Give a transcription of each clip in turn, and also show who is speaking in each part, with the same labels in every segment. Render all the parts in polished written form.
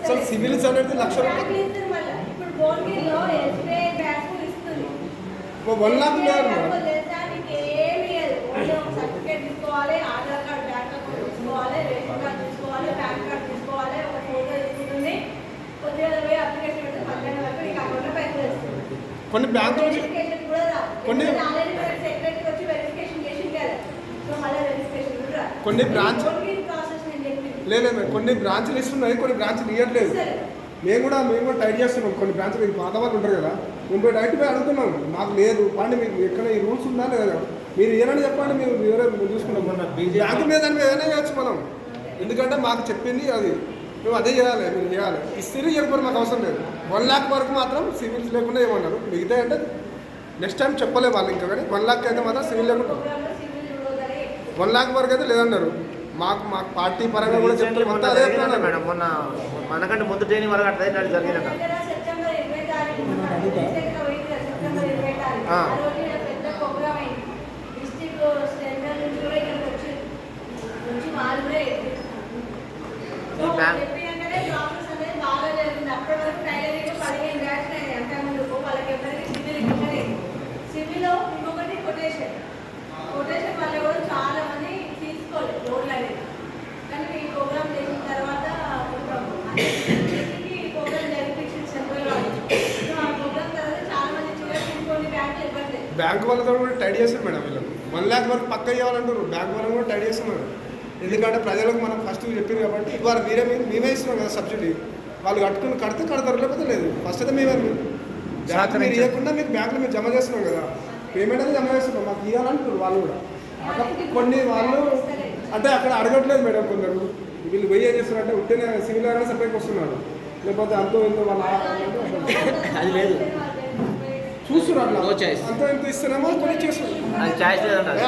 Speaker 1: అసలు సివిల్స్ అనేది లక్ష
Speaker 2: ఇప్పుడు భువనగిరిలో ఎస్బీఐ బ్యాంకు ఇస్తుంది
Speaker 1: 1 లాక్
Speaker 2: సర్టిఫికేట్ తీసుకోవాలి, ఆధార్ కార్డ్ బ్యాంక్ అకౌంట్ తీసుకోవాలి, రేషన్ కార్డ్ తీసుకోవాలి, పాన్ కార్డ్ తీసుకోవాలి, ఒక ఫోటో తీసుకుంటుంది, కొద్దిగా పోయి అప్లికేషన్ పెడితే 12 వరకు నీకు అకౌంట్లో పైసలు వస్తుంది.
Speaker 1: కొన్ని బ్యాంకులు
Speaker 2: వెరిఫికేషన్ కూడా రాదు.
Speaker 1: కొన్ని
Speaker 2: ఆల్రెడీ సెక్రటరీకి వచ్చి వెరిఫికేషన్ చేసి కదా, సో మళ్ళీ వెరిఫికేషన్ కూడా రాదు.
Speaker 1: కొన్ని బ్రాంచ్
Speaker 2: ప్రాసెస్ నేను చెప్పింది
Speaker 1: లేదు, కొన్ని బ్రాంచ్లు ఇస్తున్నాయి, కొన్ని బ్రాంచ్లు ఇవ్వట్లేదు. మేము కూడా టైట్ చేస్తున్నాం. కొన్ని బ్రాంచ్లు పాత వాళ్ళు ఉంటారు కదా, మేము పోయి డైరెక్ట్ పోయి అడుగుతున్నాం, మాకు లేదు పండి మీకు ఎక్కడ ఈ రూల్స్ ఉందా లేదా, మీరు ఏమైనా చెప్పండి, మీరు వేరే చూసుకుంటాం. బ్యాంకు మీద ఏదైనా చేయొచ్చు మనం, ఎందుకంటే మాకు చెప్పింది అది, మేము అదే చేయాలి, మీరు చేయాలి. ఇస్తే చెప్పారు, మాకు అవసరం లేదు. 1 లాక్ వరకు మాత్రం సివిల్స్ లేకుండా ఏమన్నారు, మిగతా అంటే నెక్స్ట్ టైం చెప్పలేదు వాళ్ళు ఇంకా. కానీ 1 లాక్ అయితే మాత్రం సివిల్ లేకుండా 1 లాక్ వరకు అయితే లేదన్నారు. మాకు పార్టీ పరంగా కూడా చెప్తారు, మొత్తం అదే
Speaker 3: మేడం. మొన్న మనకంటే ముందు ట్రైనింగ్ వరకు అట్లా జరిగినట్టు
Speaker 2: కొటేషన్ వల్ల కూడా చాలా మంది తీసుకోలేదు లోన్లు అనేది. కానీ ఈ ప్రోగ్రామ్ చేసిన తర్వాత ప్రోగ్రామ్ జరిపించింది సెంట్రల్ ఆ ప్రోగ్రామ్ తర్వాత చాలా మంది తీసుకొని బ్యాంకులు ఇవ్వట్లేదు.
Speaker 1: బ్యాంక్ వాళ్ళతో కూడా టైడ్ చేస్తారు మేడం. వీళ్ళు 1 లాక్ వరకు పక్క ఇవ్వాలంటారు, బ్యాంక్ వాళ్ళని కూడా టైడ్ చేస్తున్నారు. ఎందుకంటే ప్రజలకు మనం ఫస్ట్ చెప్పారు కాబట్టి ఇవాళ మేమే ఇస్తున్నాం కదా సబ్సిడీ. వాళ్ళు కడితే కడతారు, లేకపోతే లేదు. ఫస్ట్ అయితే మేమే మీరు ఇవ్వకుండా మీకు బ్యాంకులో మేము జమ చేస్తున్నాం కదా, పేమెంట్ అయితే జమ చేస్తున్నాం, మాకు ఇవ్వాలంటారు వాళ్ళు కూడా. కొన్ని వాళ్ళు అంటే అక్కడ అడగట్లేదు మేడం. కొందరు వీళ్ళు వెయ్యి ఏం చేస్తున్నారంటే ఉంటేనే సివిల్ అయినా సపరేట్గా వస్తున్నారు, లేకపోతే అంతో ఎంతో వాళ్ళ
Speaker 3: అది లేదు
Speaker 1: చూస్తున్నారు. అట్లా అంతో ఎంతో ఇస్తున్నామో కొన్ని చేస్తున్నారు,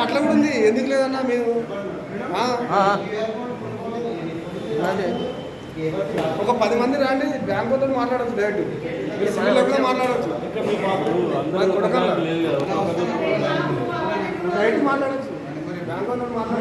Speaker 1: అట్లా కూడా ఉంది. ఎందుకు లేదన్నా మేము ఒక 10 మంది రాండి, బ్యాంక్ వాళ్ళతో మాట్లాడచ్చు, డైరెక్ట్ మీరు సివిల్ కూడా మాట్లాడచ్చు, డైరెక్ట్ మాట్లాడచ్చు, బ్యాంక్ వాళ్ళతో మాట్లాడ